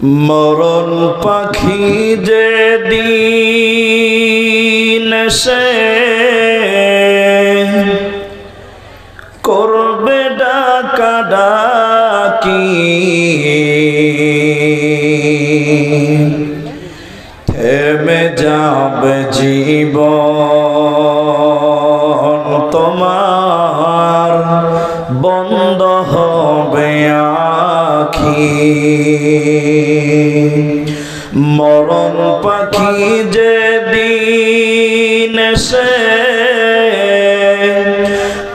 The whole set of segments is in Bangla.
মরণ পাখি যেদিন সে করবে ডাকাডাকি, থেমে যাবে জীবন তোমার, বন্ধ হবে আখি। মরণ পাখি যেদিন সে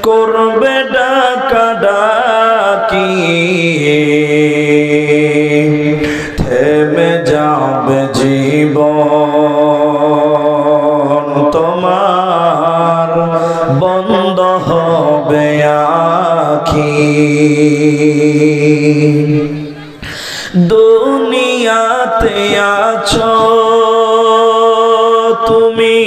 করবে ডাকাডাকি, থেমে যাবে জীবন তোমার, বন্ধ হবে আখি। দুনিয়াতে আছো তুমি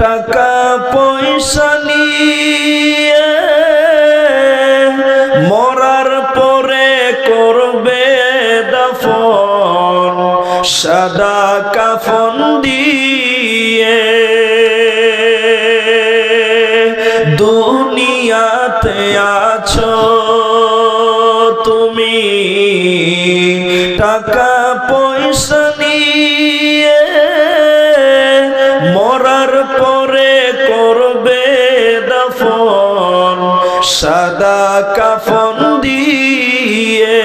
টাকা পয়সা নিয়ে, মরার পরে করবে দাফন সাদা কাফন দিয়ে। দুনিয়াতে আছো তুমি টাকা পয়সা নিয়ে, মরার পরে করবে দাফন সাদা কাফন দিয়ে।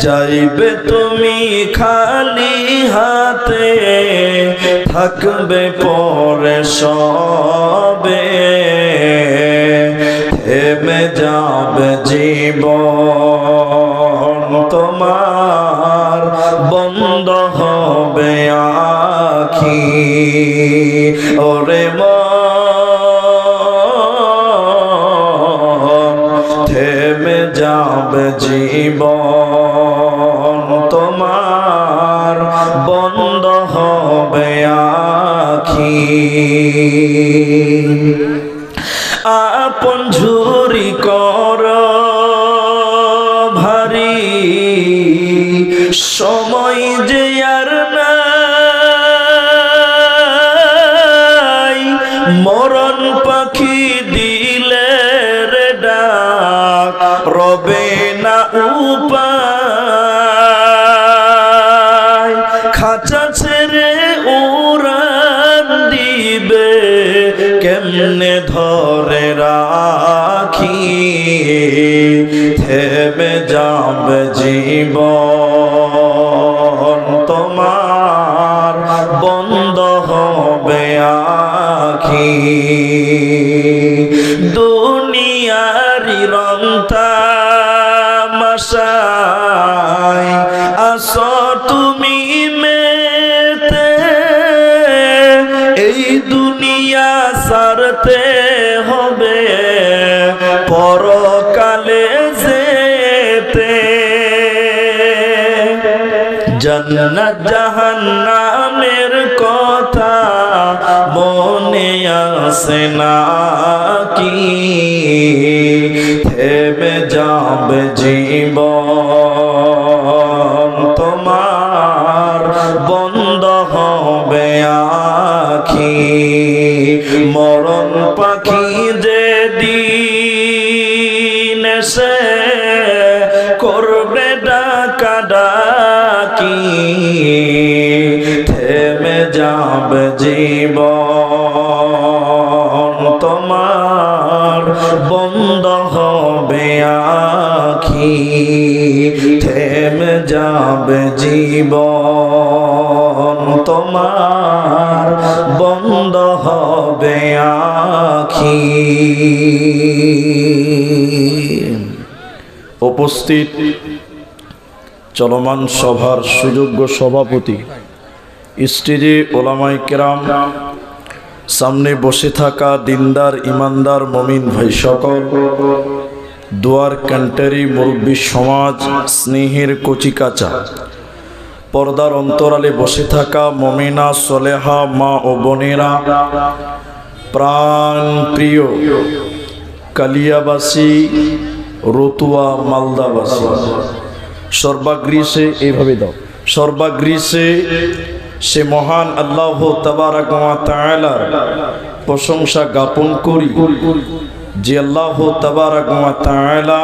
যাইবে তুমি খালি হাতে, থাকবে পরে সবে, থেমে যাবে জীবন তোমার, বন্ধ হবে আখি। ওরে মন, থেমে যাবে জীবন তোমার, বন্ধ হবে আখি। আপন ঝুরি কর ভারী, সময় যে আর নাই। মরণ পাখি দিলে রে ডাক, রবে না উপায়। খাঁচা ছেড়ে উড়ান দিবে, কেমনে ধরে রাখি। থেমে যাবে জীবন তোমার, বন্ধ হবে আখি। দুনিয়ারি রং তামাশায় আসো তুমি মেতে, এই দুনিয়া সারতে হবে পরকালে যেতে। জান্নাত জাহান্নামের কথা মনে আসে নাকি, থেমে যাবে জীবন তোমার, বন্ধ হবে আখি। মরণ পাখি যেদিন সে করবে ডাকাডাকি, থেমে যাবে জীবন তোমার, বন্ধ হবে আখি। থেমে যাবে জীবন তোমার, বন্ধ হবে আখি। উপস্থিত চলমান সভার সুযোগ্য সভাপতি, স্টেজে ওলামায়ে কেরাম, সামনে বসে থাকা দিনদার ইমানদার মমিন ভাই সকল, দুয়ার কান্টারি মুরব্বী সমাজ, স্নেহের কচিকাচা, পর্দার অন্তরালে বসে থাকা মমিনা সলেহা মা ও বোনেরা, প্রাণ প্রিয় কালিয়াবাসী রতুয়া মালদাবাসী সর্বাগ্রিসে এইভাবে দাও সর্বাগ্রিসে সে মহান আল্লাহ তাবারাক ওয়া তাআলার প্রশংসা জ্ঞাপন করি যে আল্লাহ তাবারাক ওয়া তাআলা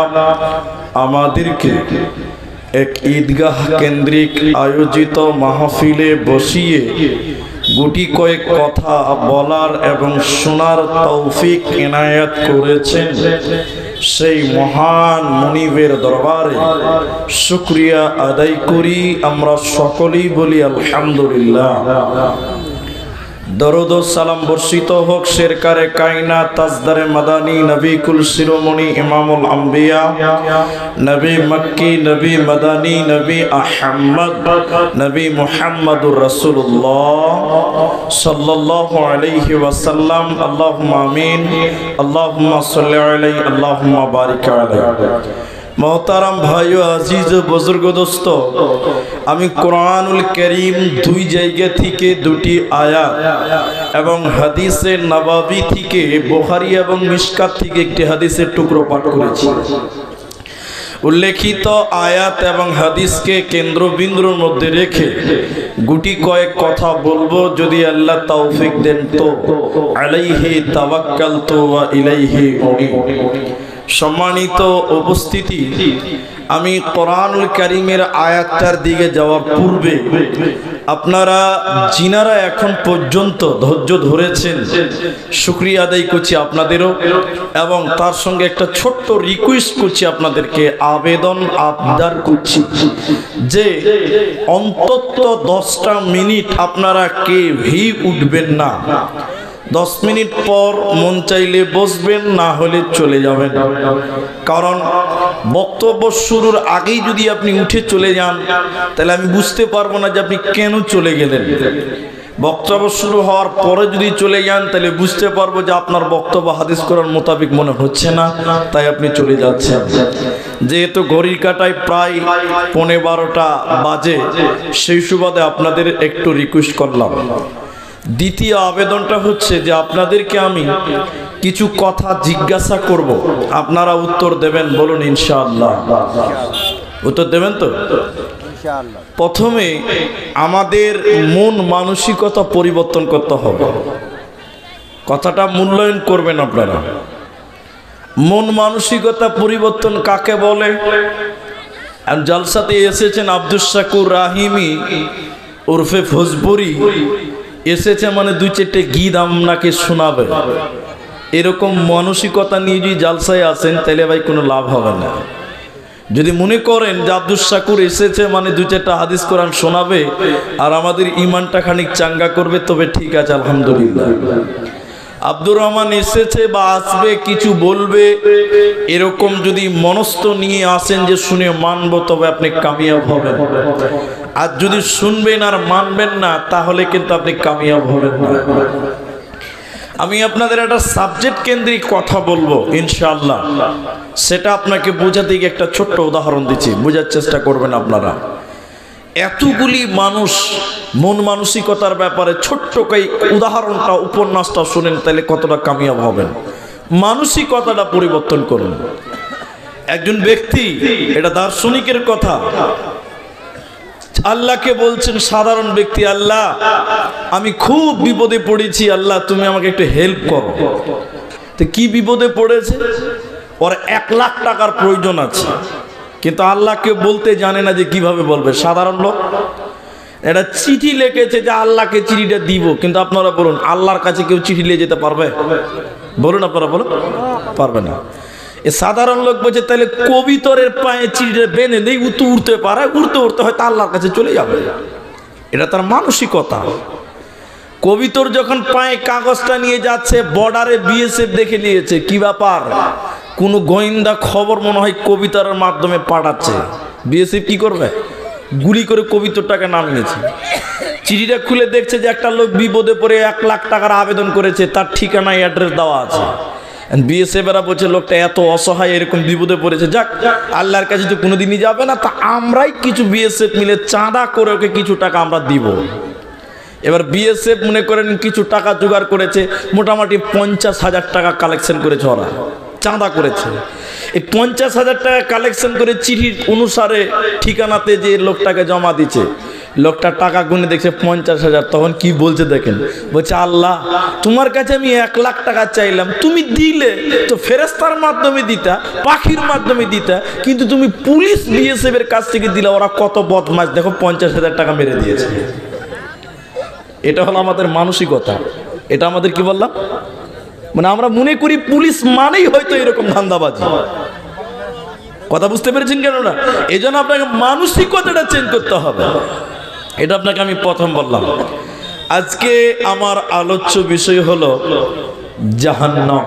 আমাদেরকে এক ঈদগাহ কেন্দ্রিক আয়োজিত মাহফিলে বসিয়ে গুটি কয়েক কথা বলার এবং শোনার তৌফিক ইনায়াত করেছেন। সেই মহান মুনিবের দরবারে শুকরিয়া আদায় করি। আমরা সকলেই বলি আলহামদুলিল্লাহ। দরুদ ও সালাম বর্ষিত হোক শেরকারে কায়নাত তাজদারে মাদানী নবী কুল শিরোমণি ইমামুল আম্বিয়া নবী মক্কি নবী মাদানী নবী আহমদ নবী মুহাম্মদুর রাসূলুল্লাহ সাল্লাল্লাহু আলাইহি ওয়াসাল্লাম। আল্লাহুম্মা আমিন। আল্লাহুম্মা সাল্লি আলাইহি আল্লাহুম্মা বারিক আলাইহি। মোহতারাম ভাই ও আজিজ ও বুজুর্গ দোস্ত, আমি কোরআনুল কারীম দুই জায়গা থেকে দুটি আয়াত এবং হাদিসে নববী থেকে বুখারী এবং মিশকাত থেকে একটি হাদিসের টুকরো পাঠ করেছি। উল্লেখিত আয়াত এবং হাদিসকে কেন্দ্রবিন্দুর মধ্যে রেখে গুটি কয়েক কথা বলবো, যদি আল্লাহ তৌফিক দেন তো। আলাইহি তাওয়াক্কালতু ওয়া ইলাইহি উনীব। সম্মানিত উপস্থিতি, আমি কোরআনুল কারীমের আয়াতটার দিকে যাওয়ার পূর্বে আপনারা যিনারা এখন পর্যন্ত ধৈর্য ধরেছেন শুকরিয়া আদায় করছি আপনাদেরও, এবং তার সঙ্গে একটা ছোট্ট রিকোয়েস্ট করছি আপনাদেরকে, আবেদন আবদার করছি যে অন্তত 10টা মিনিট আপনারা কেউই উঠবেন না। 10 মিনিট পর মন চাইলে বসবেন, না হলে চলে যাবেন। কারণ বক্তব্য শুরুর আগেই যদি আপনি উঠে চলে যান তাহলে আমি বুঝতে পারবো না যে আপনি কেন চলে গেলেন। বক্তব্য শুরু হওয়ার পরে যদি চলে যান তাহলে বুঝতে পারবো যে আপনার বক্তব্য হাদিস কোরআন মোতাবেক মনে হচ্ছে না, তাই আপনি চলে যাচ্ছেন। যেহেতু ঘড়ির কাঁটায় প্রায় 12:15 বাজে, সেই সুবাদে আপনাদের একটু রিকোয়েস্ট করলাম। দ্বিতীয় আবেদনটা হচ্ছে যে আপনাদেরকে আমি কিছু কথা জিজ্ঞাসা করব, আপনারা উত্তর দেবেন। বলুন ইনশাআল্লাহ। উত্তর দেবেন তো? প্রথমে আমাদের মন মানসিকতা পরিবর্তন করতে হবে। কথাটা মূল্যায়ন করবেন আপনারা। মন মানসিকতা পরিবর্তন কাকে বলে? জলসাতে এসেছেন আব্দুস শাকুর রাহিমি উর্ফে ফজবুরি, এসেছে মানে 2-4টে গীত আপনাকে শোনাবে। এরকম মানসিকতা নিয়ে যদি জালসায় আসেন তাহলে ভাই কোনো লাভ হবে না। যদি মনে করেন যে আব্দুস শাকুর এসেছে মানে 2-4টা হাদিস কোরআন শোনাবে আর আমাদের ইমানটা খানিক চাঙ্গা করবে, তবে ঠিক আছে, আলহামদুলিল্লাহ। আব্দুর রহমান এসেছে বা আসবে, কিছু বলবে, এরকম যদি মনস্থ নিয়ে আসেন যে শুনে মানবো, তবে আপনি কামিয়াব হবেন। আর যদি শুনবেন আর মানবেন না, তাহলে কিন্তু আপনি কামিয়াব হবেন না। আমি আপনাদের একটা সাবজেক্ট কেন্দ্রিক কথা বলবো ইনশাআল্লাহ। সেটা আপনাকে বোঝাতে গিয়ে একটা ছোট্ট উদাহরণ দিচ্ছি, বোঝার চেষ্টা করবেন আপনারা। এতগুলি মানুষ মন মানসিকতার ব্যাপারে ছোট্ট কই উদাহরণটা, উপন্যাসটা শুনেন, তাহলে কতটা কামিয়াব হবেন। মানসিকতাটা পরিবর্তন করুন। একজন ব্যক্তি, এটা দার্শনিকের কথা, আল্লাহকে বলছেন, সাধারণ ব্যক্তি, আল্লাহ আমি খুব বিপদে পড়েছি, আল্লাহ তুমি আমাকে একটু হেল্প করো। তো কি বিপদে পড়েছে? ওর 1 লাখ টাকার প্রয়োজন আছে, কিন্তু আল্লাহকে বলতে জানে না যে কিভাবে বলবে। সাধারণ লোক এটা চিঠি লিখেছে যে আল্লাহকে চিঠিটা দিব, কিন্তু আপনারা বলুন আল্লাহর কাছে কেউ চিঠি নিয়ে যেতে পারবে? বলুন আপনারা, বলুন পারবে না। এ সাধারণ লোক বলছে তাহলে কবিতরের পায়ে চিঠিটা বেঁধে দেই, উঠতে পারে, উড়তে উড়তে হয়তো আল্লাহর কাছে চলে যাবে। এটা তার মানসিকতা। কবিতর যখন পায়ে কাগজটা নিয়ে যাচ্ছে, বর্ডারে বিএসএফ দেখে নিয়েছে, কি ব্যাপার, কোনো গোয়েন্দা খবর মনে হয় কবিতার মাধ্যমে পাঠাচ্ছে। বিএসএফ কি করবে? গুলি করে কবিতরটাকে নামিয়েছে। চিঠিটা খুলে দেখছে যে একটা লোক বিপদে পড়ে 1 লাখ টাকার আবেদন করেছে, তার ঠিকানা অ্যাড্রেস দেওয়া আছে। বিএসএফ এরা বলছে লোকটা এত অসহায়, এরকম বিপদে পড়েছে, যাক আল্লাহর কাছে তো কোনোদিনই যাবে না, তা আমরাই কিছু বিএসএফ মিলে চাঁদা করে ওকে কিছু টাকা আমরা দিব। এবার বিএসএফ মনে করেন কিছু টাকা জোগাড় করেছে, মোটামুটি 50,000 টাকা কালেকশন করেছে, ওরা চাঁদা করেছে। এই 50,000 টাকা কালেকশন করে চিঠির অনুসারে ঠিকানাতে যে লোকটাকে জমা দিচ্ছে, লোকটা টাকা গুনে দেখছে 50,000। তখন কি বলছে দেখেন, বলছে আল্লাহ তোমার কাছে আমি 1 লাখ টাকা চাইলাম, তুমি দিলে। তো ফেরেশতার মাধ্যমে দিতা, পাখির মাধ্যমে দিতা, কিন্তু তুমি পুলিশ বিএসএফ এর কাছ থেকে দিলা। ওরা কত বদমাশ দেখো, 50,000 টাকা মেরে দিয়েছে। এটা হলো আমাদের মানসিকতা। এটা আমাদের কি বললাম, মানে আমরা মনে করি পুলিশ মানেই হয়তো এরকম ধান্দাবাজি। কথা বুঝতে পেরেছেন কেন না? এই জন্য আপনাকে মানসিকতাটা চেঞ্জ করতে হবে। এটা আপনাকে আমি প্রথম বললাম। আজকে আমার আলোচ্য বিষয় হলো জাহান্নাম।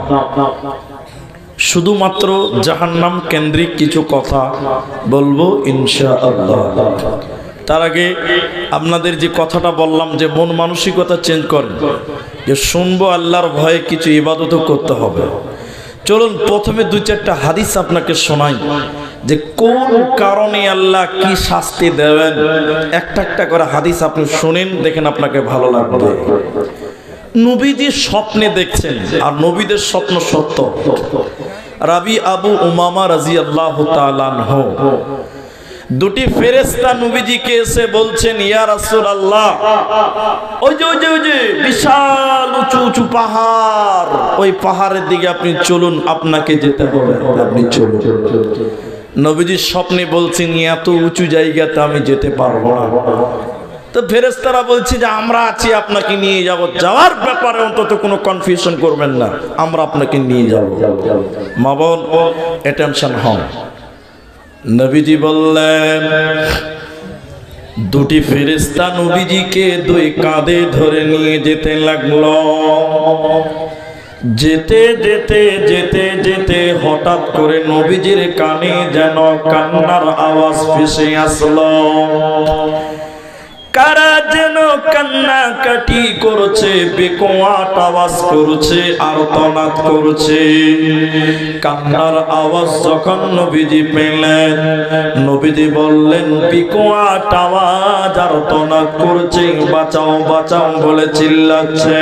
শুধুমাত্র জাহান্নাম কেন্দ্রিক কিছু কথা বলবো ইনশাআল্লাহ। তার আগে আপনাদের যে কথাটা বললাম যে মন মানসিকতা চেঞ্জ করেন, যে শুনবো আল্লাহর ভয়ে কিছু ইবাদতও করতে হবে। চলুন প্রথমে 2-4টা হাদিস আপনাকে শোনাই, যে কোন কারণে আল্লাহ কি শাস্তি দেবেন। একটা একটা করে হাদিস আপনি শুনেন, দেখেন আপনাকে ভালো লাগবে। নবীজি স্বপ্নে দেখছেন, আর নবীদের স্বপ্ন সত্য। রাবি আবু উমামা রাদিয়াল্লাহু তাআলা আনহু, দুটি ফেরেশতা নবীজিকে এসে বলছেন, ইয়া রাসূলুল্লাহ, ওই যে বিশাল উঁচু উঁচু পাহাড়, ওই পাহাড়ের দিকে আপনি চলুন, আপনাকে যেতে হবে, আপনি চলুন। নবীজি স্বপ্নে বলছেন, এত উঁচু জায়গাতে আমি যেতে পারবো না। তো ফেরেশতারা বলছে যে আমরা আছি, আপনাকে নিয়ে যাব, যাওয়ার ব্যাপারে অন্তত কোনো কনফিউশন করবেন না, আমরা আপনাকে নিয়ে যাব। মা বোন অ্যাটেনশন হন। নবীজি বললেন, দুটি ফেরেশতা নবীজিকে 2 কাঁধে ধরে নিয়ে যেতে লাগলো। যেতে যেতে যেতে যেতে হঠাৎ করে নবীজির কানে যেন কান্নার আওয়াজ ভেসে আসলো। কারা যেন কান্নাকাটি করছে, বেকোয়াট আওয়াজ করছে, আর্তনাদ করছে। কান্নার আওয়াজ যখন নবীজি পেলেন, নবীজি বললেন, বেকোয়াট আওয়াজ, আর্তনাদ করছে, বাঁচাও বাঁচাও বলে চিল্লাচ্ছে।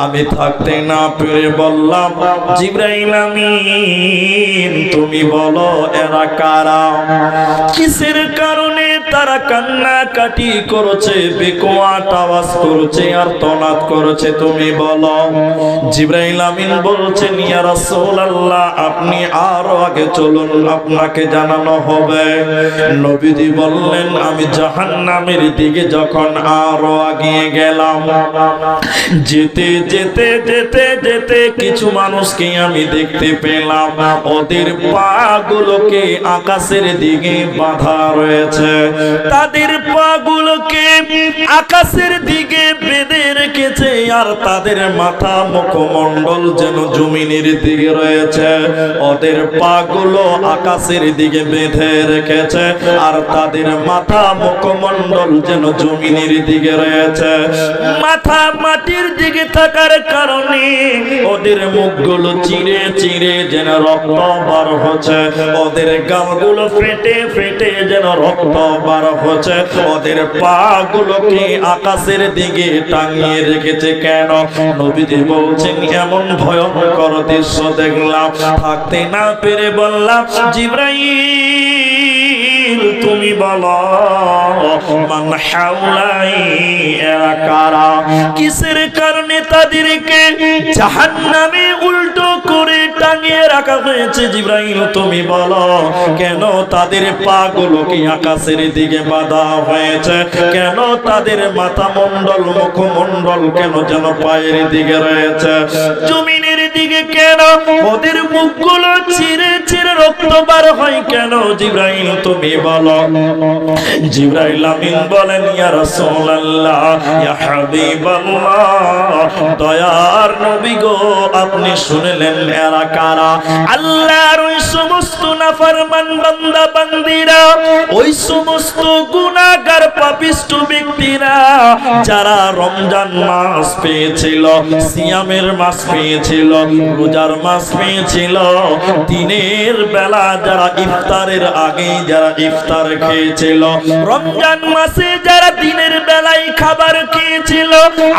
আমি থাকতে না পেরে বললাম, জিবরাইল আমিন, তুমি বলো এরা কারা, কিসের কারণে তারা কান্নাকাটি করছে, বেকোয়াট আওয়াজ করছে, আর তনাদ করছে, তুমি বলো। জিবরাইল আমিন বলছেন, ইয়া রাসূলুল্লাহ, আপনি আরো আগে চলুন, আপনাকে জানানো হবে। নবীজি বললেন, আমি জাহান্নামের দিকে যখন আরো আগিয়ে গেলাম, যেতে যেতে যেতে যেতে কিছু মানুষকে আমি দেখতে পেলাম, ওদের পাগুলোকে আকাশের দিকে বাঁধা রয়েছে, তাদের পাগুলোকে আকাশের দিকে বেঁধে রেখেছে, আর তাদের মাথা মুখমণ্ডল যেন জমিনের দিকে রয়েছে। ওদের পাগুলো আকাশের দিকে বেঁধে রেখেছে, আর তাদের মাথা মুখমণ্ডল যেন জমিনের দিকে রয়েছে। মাথা মাটির দিকে থাকার কারণে ওদের মুখগুলো চিরে চিরে যেন রক্ত বার হচ্ছে, ওদের গালগুলো ফেটে ফেটে যেন রক্ত বার হচ্ছে। ওদের পাগুলোকে আকাশের দিকে টাঙিয়ে রেখেছে কেন? নবীজি বলছেন, এমন ভয়ঙ্কর দৃশ্য দেখলাম, থাকতে না পেরে বললাম, জিবরাইল তুমি বলো, মান হাওলাই এরা কারা, কিসের কারণে তাদেরকে জাহান্নামে উল্টো করে টাঙিয়ে রাখা হয়েছে? জিবরাইল তুমি বলো, কেন তাদের পাগুলোকে আকাশের দিকে বাঁধা হয়েছে, কেন তাদের মাথা মণ্ডল মুখমণ্ডল কেন যেন পায়ের দিকে রয়েছে, জমিনের দিকে কেন, ওদের মুখগুলো চিরে চিরে রক্ত বার হয় কেন? জিবরাইল তুমি বলো। জিবরাইল আমিন বলেন, ইয়া রাসূলুল্লাহ, ইয়া হাবিবাল্লাহ, দয়ার নবী গো, আপনি শুনলেন এরা কারা? আল্লাহর ওই সমস্ত নাফরমান বান্দা বান্দীরা, ওই সমস্ত গুনাহগার পাপিষ্ঠ ব্যক্তিরা যারা রমজান মাস পেয়েছিল, সিয়ামের মাস পেয়েছিল, রোজার মাস পেয়েছিল। দিনের বেলা যারা ইফতারের আগে যারা ইফতার খেয়েছিল, রমজান মাসে যারা দিনের বেলায় খাবার খেয়েছিল,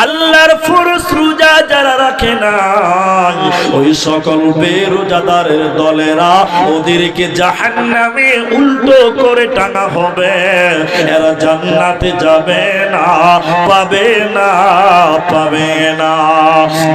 আল্লাহর ফরজ রোজা যারা রাখে নাই, ওই সকল বেরোজাদারের দলেরা ওদেরকে জাহান্নামে উল্টো করে টানা হবে। এরা জান্নাতে যাবে না, পাবে না, পাবে না।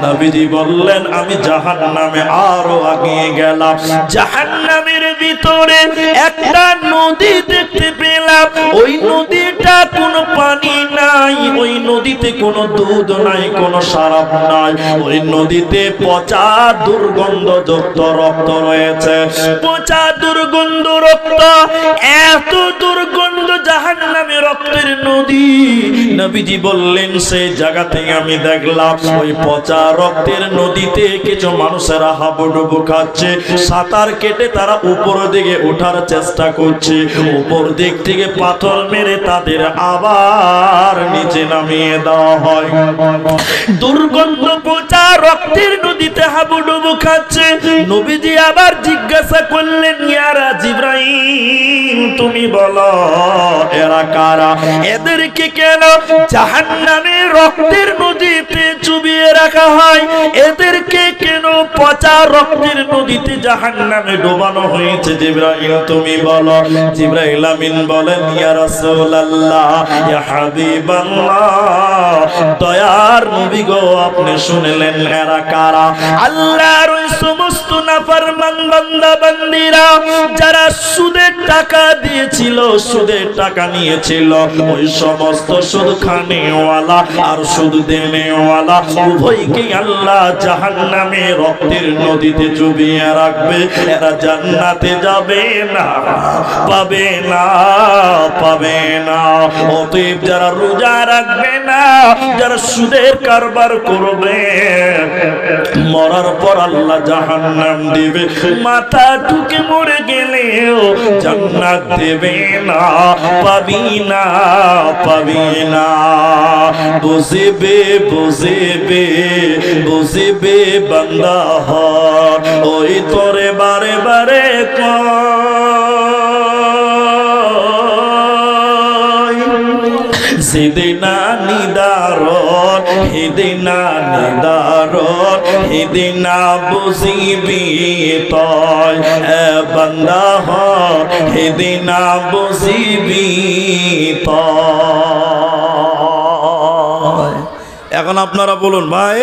নবীজি বললেন আমি জাহান্নামে আরো আগিয়ে গেলাম। জাহান্নামের ভিতরে একটা নদী দেখতে পেলাম। ওই নদীটা কোনো পানি নাই, ওই নদীতে কোনো দুধ নাই, কোনো শরাব নাই। ওই নদীতে পচা দুর্গন্ধযুক্ত রক্ত রয়েছে, পচা দুর্গন্ধ রক্ত। এত দুর্গন্ধ জাহান্নামে রক্তের নদী। নবীজি বললেন সেই জায়গা থেকে আমি দেখলাম ওই পচা রক্তের নদীতে কিছু মানুষেরা হাবুডুবু খাচ্ছে, সাঁতার কেটে তারা উপর দিকে ওঠার চেষ্টা করছে। উপর দিক থেকে পাথর মেরে তাদের আবার নিচে নামিয়ে দেওয়া হয়। দুর্গন্ধ পচা রক্তের নদীতে হাবুডুবু খাচ্ছে। নবীজি আবার জিজ্ঞাসা করলেন ইয়া জিবরাইল, তুমি বলো এরা কারা? এদেরকে কেন জাহান্নামে রক্তের নদীতে চুবিয়ে রাখা হয়? এদেরকে কেন পচা রক্তের নদীতে জাহান্নামে ডোবানো হয়েছে? জিবরাইল তুমি বলো। জিবরাইল আমিন বলেন ইয়া রাসূলুল্লাহ, ইয়া হাবিবাল্লাহ, দয়ার নবী গো আপনি শুনলেন এরা কারা? আল্লাহর ওই সমস্ত নাফরমান বান্দা বান্দীরা যারা সুদের টাকা দিয়েছিল, সুদের টাকা নিয়েছিল, ওই সমস্ত সুদ খানেওয়ালা আর সুদ দেনেওয়ালা উভয়কে আল্লাহ জাহান্নামে রক্তের নদীতে চুবিয়ে রাখবে। এরা জান্নাতে যাবে না, পাবে না, পাবে না। অতএব যারা রোজা রাখবে না, যারা সুদের কারবার করবে, মরার পর আল্লাহ জাহান্নাম দিবে। মাথা ঢুকে মরে গেলেও জান্নাত দেবে না, পাবি না, পাবি না। বুঝিবে, বুঝিবে, বুঝিবে বান্দা হর, ওই তোরে বারে বারে সেদিনা নিদারণ, সেদিনা নিদারণ, সেদিনা বুঝিবি তয় বান্দা হর, সেদিনা বুঝিবি তয়। এখন আপনারা বলুন ভাই,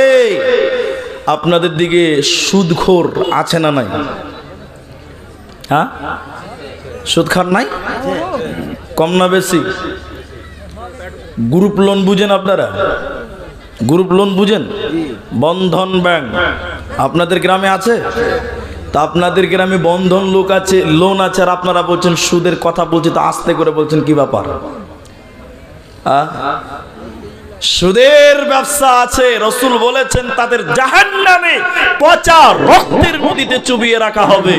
আপনাদের দিকে সুদখোর আছে না নাই? হ্যাঁ, সুদ খান নাই? কম না বেশি? গ্রুপ লোন বুঝেন আপনারা? গ্রুপ লোন বুঝেন? বন্ধন ব্যাংক আপনাদের গ্রামে আছে? তা আপনাদের গ্রামে বন্ধন লোক আছে, লোন আছে, আর আপনারা বলছেন সুদের কথা বলছি, তো আস্তে করে বলছেন কি ব্যাপার? সুদের ব্যবসা আছে, রাসূল বলেছেন তাদের জাহান্নামে পচা রক্তের নদীতে চুবিয়ে রাখা হবে।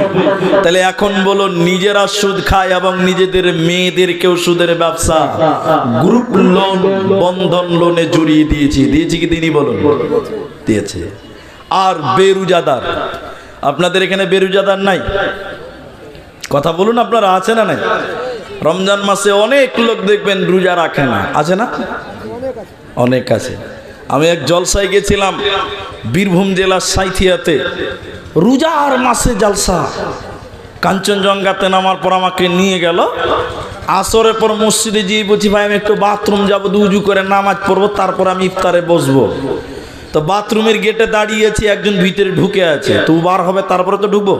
তাহলে এখন বলো, নিজেরা সুদ খায় এবং নিজেদের মেয়েদেরকেও সুদের ব্যবসা, গ্রুপ লোন, বন্ধন লোনে জড়িয়ে দিয়েছি, দিয়েছি কি তিনি বলুন? দিয়েছে। আর বেরোজাদার, আপনাদের এখানে বেরোজাদার নাই? কথা বলুন, আপনারা আছে না নাই? রমজান মাসে অনেক লোক দেখবেন রোজা রাখে না, আছে না? অনেক আছে। আমি এক জলসায় গেছিলাম বীরভূম জেলার সাইথিয়াতে, রোজার মাসে জলসা। কাঞ্চনজঙ্ঘাতে নামার পর আমাকে নিয়ে গেল, আসরের পর মসজিদে গিয়ে বলছি ভাই আমি একটু বাথরুম যাবো, উজু করে নামাজ পড়বো, তারপর আমি ইফতারে বসবো। তো বাথরুমের গেটে দাঁড়িয়েছি, একজন ভিতরে ঢুকে আছে, তো বার হবে তারপরে তো ঢুকবো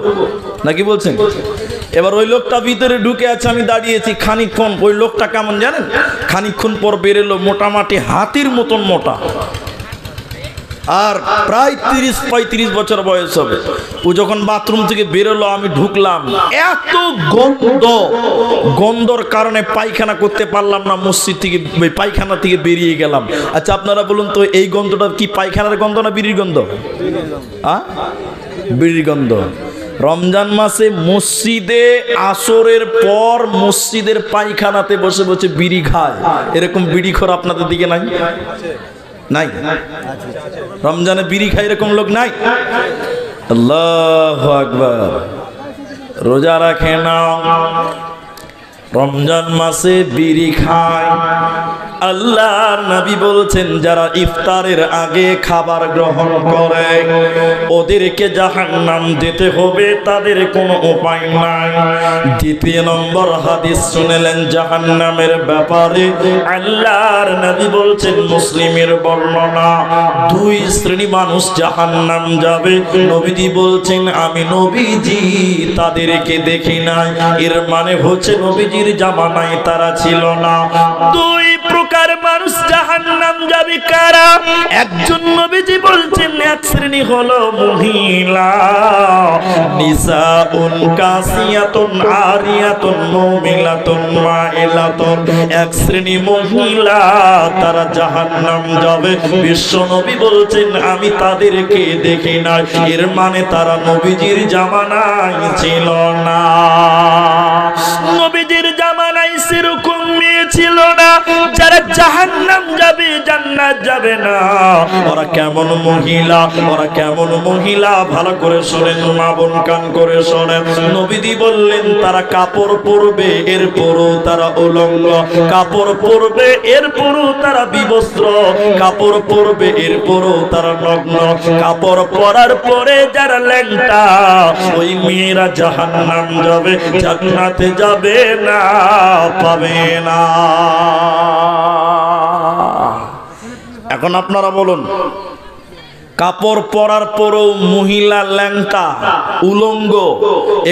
নাকি বলছেন? এবার ওই লোকটা ভিতরে ঢুকে আছে, আমি দাঁড়িয়েছি খানিকক্ষণ। ওই লোকটা কেমন জানেন? খানিকক্ষণ পর বেরোলো, মোটামুটি হাতির মতন মোটা, আর প্রায় 30-35 বছর বয়স হবে। ও যখন বাথরুম থেকে বেরোলো, আমি ঢুকলাম, এত গন্ধ, গন্ধর কারণে পায়খানা করতে পারলাম না, মসজিদ থেকে পায়খানা থেকে বেরিয়ে গেলাম। আচ্ছা আপনারা বলুন তো, এই গন্ধটা কি পায়খানার গন্ধ না বিড়ির গন্ধ? বিড়ির গন্ধ। রমজান মাসে মসজিদে আসরের পর মসজিদের পায়খানাতে বসে বসে বিড়ি খায়, এরকম বিড়িখোর আপনাদের দিকে নাই? নাই? রমজানে বিড়ি খায় এরকম লোক নাই? আল্লাহু আকবার। রোজা রাখে না, রমজান মাসে বিড়ি খায়। আল্লাহর নবী বলছেন যারা ইফতারের আগে খাবার গ্রহণ করে ওদেরকে জাহান্নাম যেতে হবে, তাদের কোনো উপায় নাই। দ্বিতীয় নম্বর হাদিস শুনলেন জাহান্নামের ব্যাপারে। আল্লাহর নবী বলছেন, মুসলিমের বর্ণনা, দুই শ্রেণী মানুষ জাহান্নাম যাবে। নবীজি বলছেন আমি নবীজি তাদেরকে দেখি নাই। এর মানে হচ্ছে নবীজির জামানায় তারা ছিল না। দুই প্রকার মানুষ জাহান্নাম যাবে কারা? একজন নবীজি বলছেন এক শ্রেণী হলো মহিলা, নিসাউন কাসিয়াতুন আরিয়াতুন মুমিলাতুন মাইলাতুন। এক শ্রেণী মহিলা তারা জাহান্নাম যাবে। বিশ্ব নবী বলছেন আমি তাদেরকে দেখি না। এর মানে তারা নবীজির জামানায় ছিল না। নবীজির জামানায় সেরকম মেয়ে ছিল না যারা জাহান্নাম যাবে, জান্নাত যাবে না। ওরা কেমন মহিলা? ওরা কেমন মহিলা? ভালো করে শোনেন মা বোন, কান করে শোনেন। নবীজি বললেন তারা কাপড় পরবে, এরপরও তারা উলঙ্গ। কাপড় পরবে, এরপরও তারা বিবস্ত্র। কাপড় পরবে, এরপরও তারা নগ্ন। কাপড় পরার পরে যারা ল্যাংটা, ওই মেয়েরা জাহান্নাম যাবে, জান্নাতে যাবে না, পাবে না। এখন আপনারা বলুন, কাপড় পরার পরও মহিলা ল্যাংটা উলঙ্গ,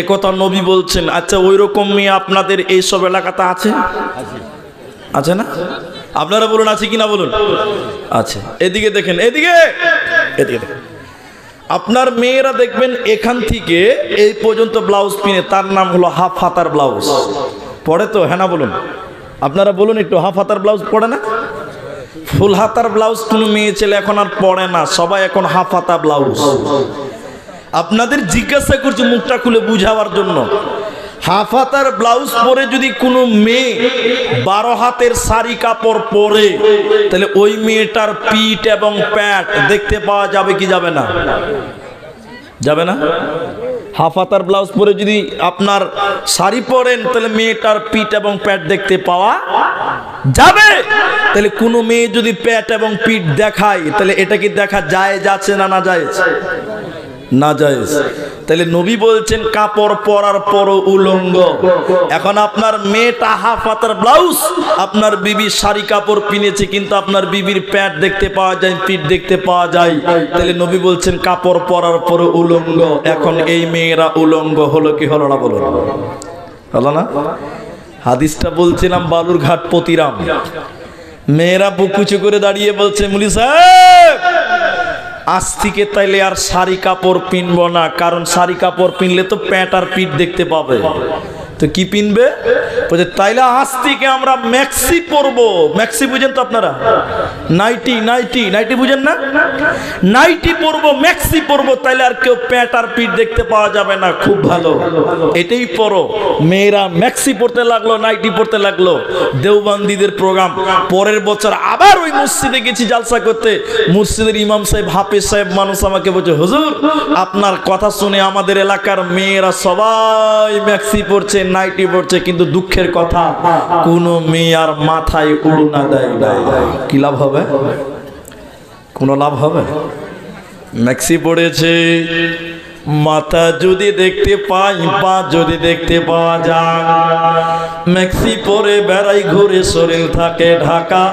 একথা নবী বলছেন। আচ্ছা ওই রকম মেয়ে আপনাদের এইসব এলাকাতে আছে? আছে না? আপনারা বলুন আছে কিনা বলুন। আছে। এদিকে দেখেন, এদিকে এদিকে দেখেন। আপনার মেয়েরা দেখবেন এখান থেকে এই পর্যন্ত ব্লাউজ পিনে, তার নাম হলো হাফ হাতার ব্লাউজ। পড়ে তো? হ্যাঁ না বলুন। আপনারা বলুন একটু, হাফ হাতার ব্লাউজ পড়ে না? ফুল হাতার ব্লাউজ কোনো মেয়ে ছেলে এখন আর পড়ে না, সবাই এখন হাফ হাতা ব্লাউজ। আপনাদের জিজ্ঞাসা করছি মুখটা খুলে বুঝাবার জন্য, হাফ হাতার ব্লাউজ পরে যদি কোনো মেয়ে 12 হাতের শাড়ি কাপড় পরে, তাহলে ওই মেয়েটার পিঠ এবং প্যাট দেখতে পাওয়া যাবে কি যাবে না? যাবে না? হাফ হাতার ব্লাউজ পরে যদি আপনার শাড়ি পরেন, তাহলে মেয়েটার পিঠ এবং প্যাট দেখতে পাওয়া যাবে। তাহলে কোনো মেয়ে যদি প্যাট এবং পিঠ দেখায়, তাহলে এটা কি দেখা যায় যাচ্ছে না না যায়? না যায়। তাহলে নবী বলছেন কাপড় পরার পরও উলঙ্গ। এখন আপনার মেয়েটা হাফ হাতার ব্লাউজ, আপনার বিবি শাড়ি কাপড় কিনেছে, কিন্তু আপনার বিবির প্যাট দেখতে পাওয়া যায়, পিঠ দেখতে পাওয়া যায়। তাহলে নবী বলছেন কাপড় পরার পরও উলঙ্গ। এখন এই মেয়েরা উলঙ্গ হলো কি হলো না বলুন? হলো না? হাদিসটা বলছিলাম বালুরঘাট পতিরাম। মেয়েরা বুকুচু করে দাঁড়িয়ে বলছে মুলি সাহেব আজ থেকে তাইলে আর শাড়ি কাপড় পিনবো না, কারণ শাড়ি কাপড় পিনলে তো প্যাট আর পিঠ দেখতে পাবে। তো কি পিনবে? বলছে তাইলে আজ থেকে আমরা ম্যাক্সি পরবো। ম্যাক্সি বুঝেন তো আপনারা? নাইটি, নাইটি, নাইটি বুঝেন না? নাইটি পরবো, ম্যাক্সি পরবো, তাইলে আর কেউ প্যাট আর পিঠ দেখতে পাওয়া যাবে না। খুব ভালো, এটাই পরো। মেয়েরা ম্যাক্সি পরতে লাগলো, নাইটি পরতে লাগলো। দেওবন্দিদের প্রোগ্রাম। পরের বছর আবার ওই মসজিদে গেছি জালসা করতে। মসজিদের ইমাম সাহেব, হাফেজ সাহেব মানুষ আমাকে বলছে হুজুর আপনার কথা শুনে আমাদের এলাকার মেয়েরা সবাই ম্যাক্সি পরছে, নাইটি পরছে, কিন্তু দুঃখের কথা কোন মেয়ে আর মাথায় উড়না দেয় না। কি লাভ হবে? কোনো লাভ হবে? ম্যাক্সি পড়েছে, মাথা যদি দেখতে পাই, পা যদি দেখতে পাওয়া যায়, ম্যাক্সি পরে বেড়াই, ঘুরে শরীর থাকে ঢাকা।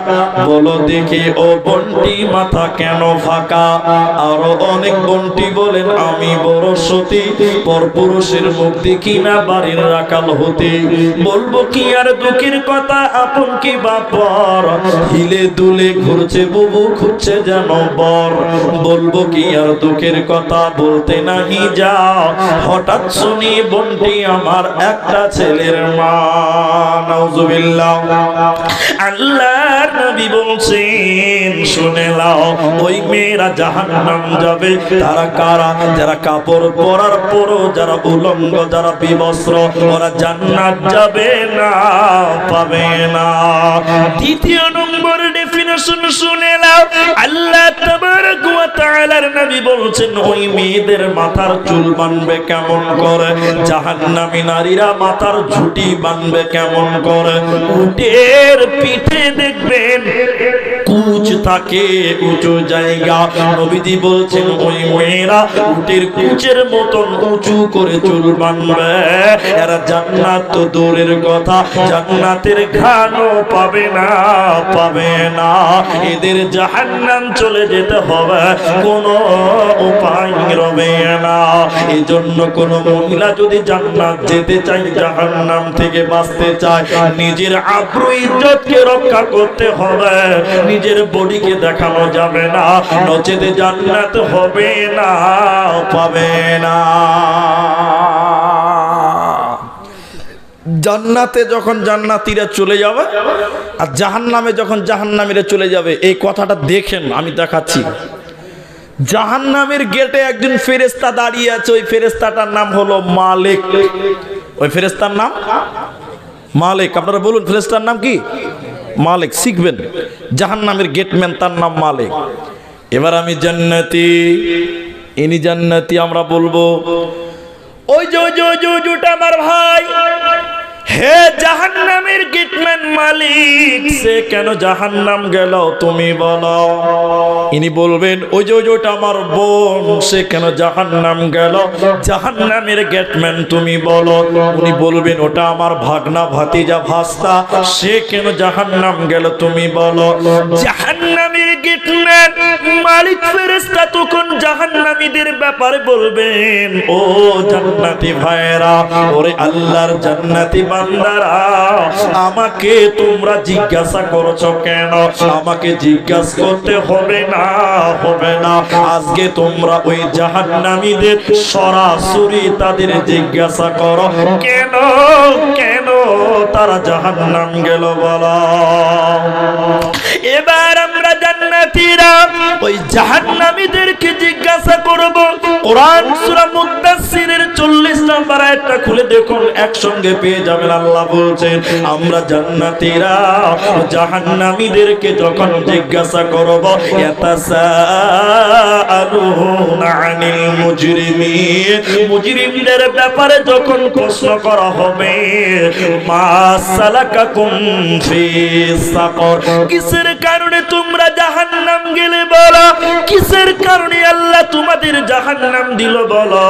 বলো দেখি ও বন্টি মাথা কেন ফাঁকা? আরো অনেক বন্টি বলেন আমি বড় সতী, পরপুরুষের মুখ দেখি না বাড়ির রাখাল হতে। বলবো কি আর দুঃখের কথা, আপন কি বাপর, হিলে দুলে ঘুরছে বুবু, খুঁজছে যেন বর। বলবো কি আর দুঃখের কথা, বলতে নাহি যাও, হঠাৎ শুনি বন্টি আমার একটা ছেলের মা। নাউজুবিল্লাহ। আল্লাহর নবী বলছেন শুনে নাও, ওই মেয়েরা জাহান্নাম যাবে। তারা কারা? যারা কাপড় পরার পরও যারা উলঙ্গ, যারা বিবস্ত্র, ওরা জান্নাত যাবে না, পাবে না। দ্বিতীয় নম্বর ডেফিনেশন শুনে নাও, আল্লাহ তাবারক ওয়া তাআলার নবী বলছেন ওই মেয়েদের মাথার চুল বানবে কেমন করে, জাহান্নামী নারীরা মাথার ঝুঁটি বানবে কেমন করে। উটের পিঠে দেখবেন কুচ থাকে, উঁচু জায়গা। নবীজি বলছেন ওই মেয়েরা উটের কুচের মতন উঁচু করে চুল বানবে। এরা জান্নাত তো দূরের কথা, জান্নাতের ঘ্রাণও পাবে না, পাবে না। এদের জাহান্নাম চলে যেতে হবে, কোনো উপায় রবে না। এই জন্য কোন মহিলা যদি জান্নাত যেতে চায়, জাহান্নাম থেকে বাঁচতে চায়, নিজের আব্রু ইজ্জতকে রক্ষা করতে হবে, নিজের বডিকে দেখানো যাবে না, নচেতে জান্নাত হবে না, পাবে না। জান্নাতে যখন জান্নাতীরা চলে যাবে আর জাহান্নামে যখন জাহান্নামীরা চলে যাবে, এই কথাটা দেখেন, আমি দেখাচ্ছি। জাহান্নামের গেটে একজন ফেরেশতা দাঁড়িয়ে আছে, ওই ফেরেশতাটার নাম হলো মালিক। ওই ফেরেশতার নাম মালিক। আপনারা বলুন ফেরেশতার নাম কি? মালিক। শিখবেন, জাহান্নামের গেটম্যান, তার নাম মালিক। এবার আমি জান্নাতি, ইনি জান্নাতি, আমরা বলবো ওই যে আমার ভাই, হে জাহান্নামের গেটম্যান মালিক, সে কেন জাহান্নাম গেল তুমি বলো। ইনি বলবেন ওই যে ওটা আমার বোন, সে কেন জাহান্নাম গেল। জাহান্নামের গেটম্যান তুমি বলো। উনি বলবেন ওটা আমার ভাগনা ভাতিজা ভাস্তা, সে কেন জাহান্নাম গেল তুমি বলো। জাহান্নামের গেটম্যান মালিক ফেরেশতা তখন জাহান্নামীদের ব্যাপারে বলবেন ও জান্নাতি ভাইরা, ওরে আল্লাহর জান্নাতি বান্দারা, আমাকে তোমরা জিজ্ঞাসা করছো কেন? আমাকে জিজ্ঞাসা করতে হবে না, হবে না। আজকে তোমরা ওই জাহান্নামীদের সরাসরি তাদের জিজ্ঞাসা করো, কেন কেন তারা জাহান্নাম গেল বলো। এবার আমরা জান্নাতীরা ওই জাহান্নামীদেরকে জিজ্ঞাসা করব। কোরআন সূরা মুদ্দাসসিরের 40 নম্বর আয়াতটা খুলে দেখুন, একসঙ্গে পেয়ে যাবেন। আল্লাহ বলছেন আমরা জান্নাতীরা জাহান্নামীদেরকে যখন জিজ্ঞাসা করব, ইয়াতাসাআলুনা আনিল মুজরিমিন, মুজরিমদের ব্যাপারে যখন প্রশ্ন করা হবে, মা সালাকাকুম ফি সাকর, কিসের কারণে তোমরা জাহান্নাম গেলে বলো, কিসের কারণে আল্লাহ তোমাদের জাহান্নাম দিল বলো।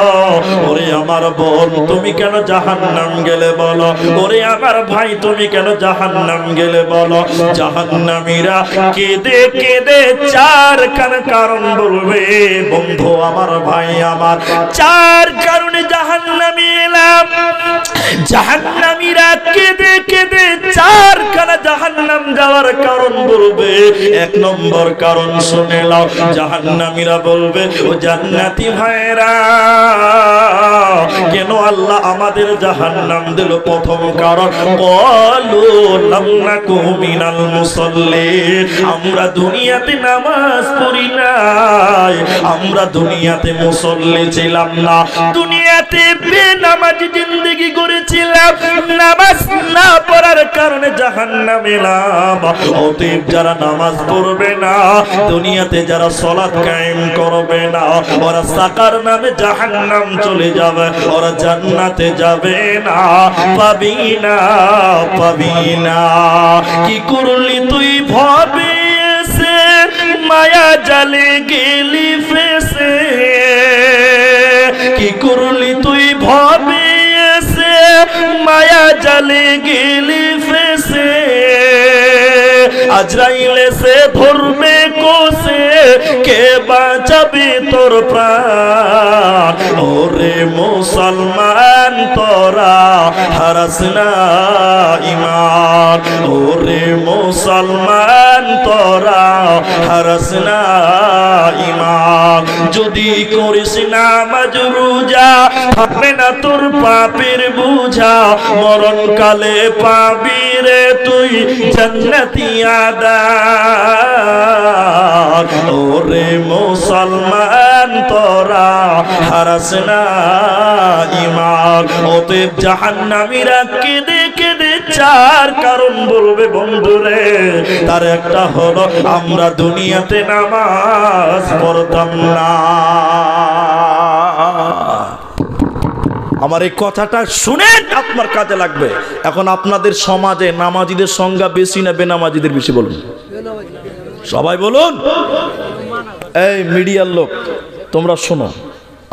ওরে আমার বোন, তুমি কেন জাহান্নাম গেলে বলো। ওরে আমার ভাই, তুমি কেন জাহান্নাম গেলে বলো। জাহান্নামীরা কেঁদে কেঁদে চারখানা কারণ বলবে। বন্ধু আমার, ভাই আমার, চার কারণে জাহান্নামে এলাম। জাহান্নামীরা কেঁদে কেঁদে চারখানা জাহান্নাম যাওয়ার কারণ বলবে। এক নম্বর কারণ শুনে নাও, জাহান্নামীরা বলবে ও জান্নাতি ভাইরা, কেন আল্লাহ আমাদের জাহান্নাম দিল? প্রথম কারণ ক্বালু লাম নাকু মিনাল মুসাল্লিন, আমরা দুনিয়াতে নামাজ পড়ি নাই, আমরা দুনিয়াতে মুসল্লি ছিলাম না, দুনিয়াতে বেনামাজি জিন্দেগি করেছিলাম, নামাজ না পড়ার কারণে জাহান্নামে এলাম। অতএব যারা নামাজ পড়বে না, দুনিয়াতে যারা সালাত কায়েম করবে না, ওরা সাকার নামে জাহান্নাম চলে যাবে, ওরা জান্নাতে যাবে না, পাবি না, পাবি না। কি করলি তুই ভাবে এসে, মায়া জালে গেলি ফেসে, কি করলি তুই ভাবে এসে, মায়া জালে গেলি ফেসে। আজরাইল এসে ধরবে কোসে, কে বাঁচাবে তোর প্রাণ। ওরে মুসলমান তোরা হারাস না ঈমান, ওরে মুসলমান তোরা হারাস না ঈমান। যদি করিস নামাজ রোজা, থাকবে না তোর পাপের বোঝা, মরণকালে পাবি রে তুই জান্নাতি আদার। ওরে মুসলমান তোরা হারাস না ঈমান। অতএব জাহান্নামীরা কেঁদে কেঁদে চার কারণ বলবে বন্ধুরে, তার একটা হলো আমরা দুনিয়াতে নামাজ পড়তাম না। আমার এই কথাটা শুনেন, আপনার কাজে লাগবে। এখন আপনাদের সমাজে নামাজিদের সংখ্যা বেশি না বেনামাজিদের বেশি? বলুন সবাই বলুন। এই মিডিয়ার লোক তোমরা শোনো,